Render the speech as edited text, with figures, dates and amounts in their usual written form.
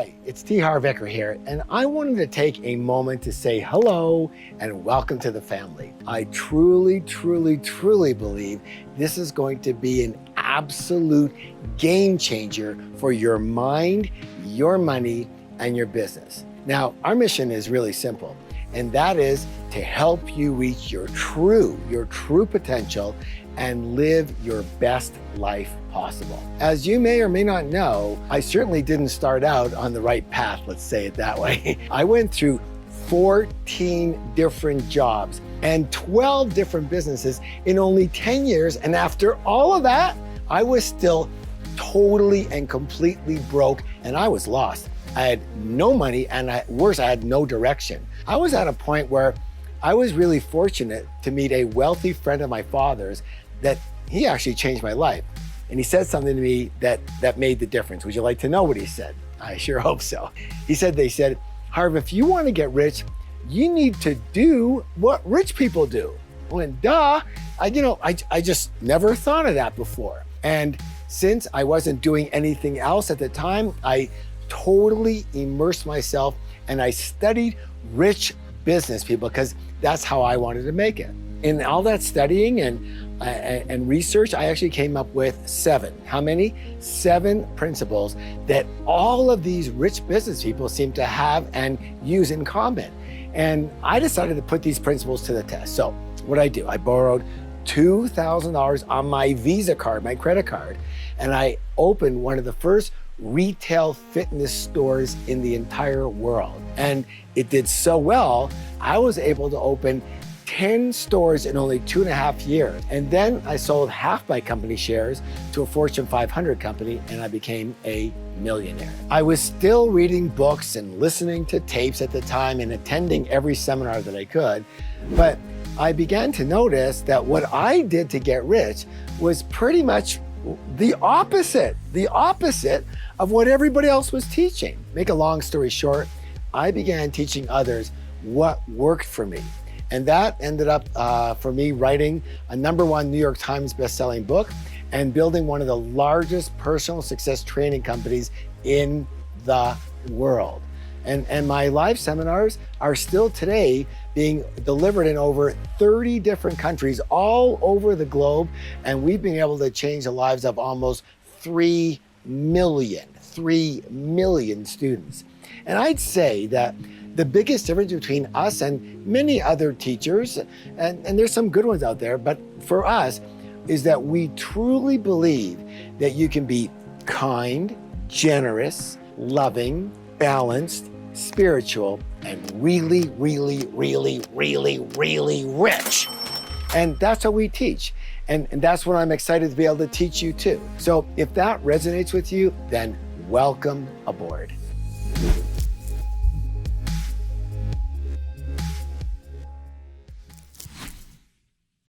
Hi, it's T. Harv Eker here, and I wanted to take a moment to say hello and welcome to the family. I truly believe this is going to be an absolute game changer for your mind, your money, and your business. Now, our mission is really simple, and that is to help you reach your true potential and live your best life possible. As you may or may not know, I certainly didn't start out on the right path, let's say it that way. I went through 14 different jobs and 12 different businesses in only 10 years. And after all of that, I was still totally and completely broke, and I was lost. I had no money, and worse, I had no direction. I was at a point where I was really fortunate to meet a wealthy friend of my father's that he actually changed my life. And he said something to me that made the difference. Would you like to know what he said? I sure hope so. They said, Harv, if you want to get rich, you need to do what rich people do. I went, duh. I just never thought of that before. And since I wasn't doing anything else at the time, I totally immersed myself and I studied rich business people because that's how I wanted to make it. In all that studying and research, I actually came up with 7. How many? 7 principles that all of these rich business people seem to have and use in common. And I decided to put these principles to the test. So what I do, I borrowed $2,000 on my Visa card, my credit card, and I opened one of the first retail fitness stores in the entire world. And it did so well, I was able to open 10 stores in only 2.5 years. And then I sold half my company shares to a Fortune 500 company, and I became a millionaire. I was still reading books and listening to tapes at the time and attending every seminar that I could. But I began to notice that what I did to get rich was pretty much the opposite of what everybody else was teaching. Make a long story short, I began teaching others what worked for me. And that ended up for me writing a #1 New York Times bestselling book and building one of the largest personal success training companies in the world. And my live seminars are still today being delivered in over 30 different countries all over the globe. And we've been able to change the lives of almost 3 million students. And I'd say that the biggest difference between us and many other teachers, and there's some good ones out there, but for us, is that we truly believe that you can be kind, generous, loving, balanced, spiritual, and really rich. And that's what we teach. And that's what I'm excited to be able to teach you too. So if that resonates with you, then welcome aboard.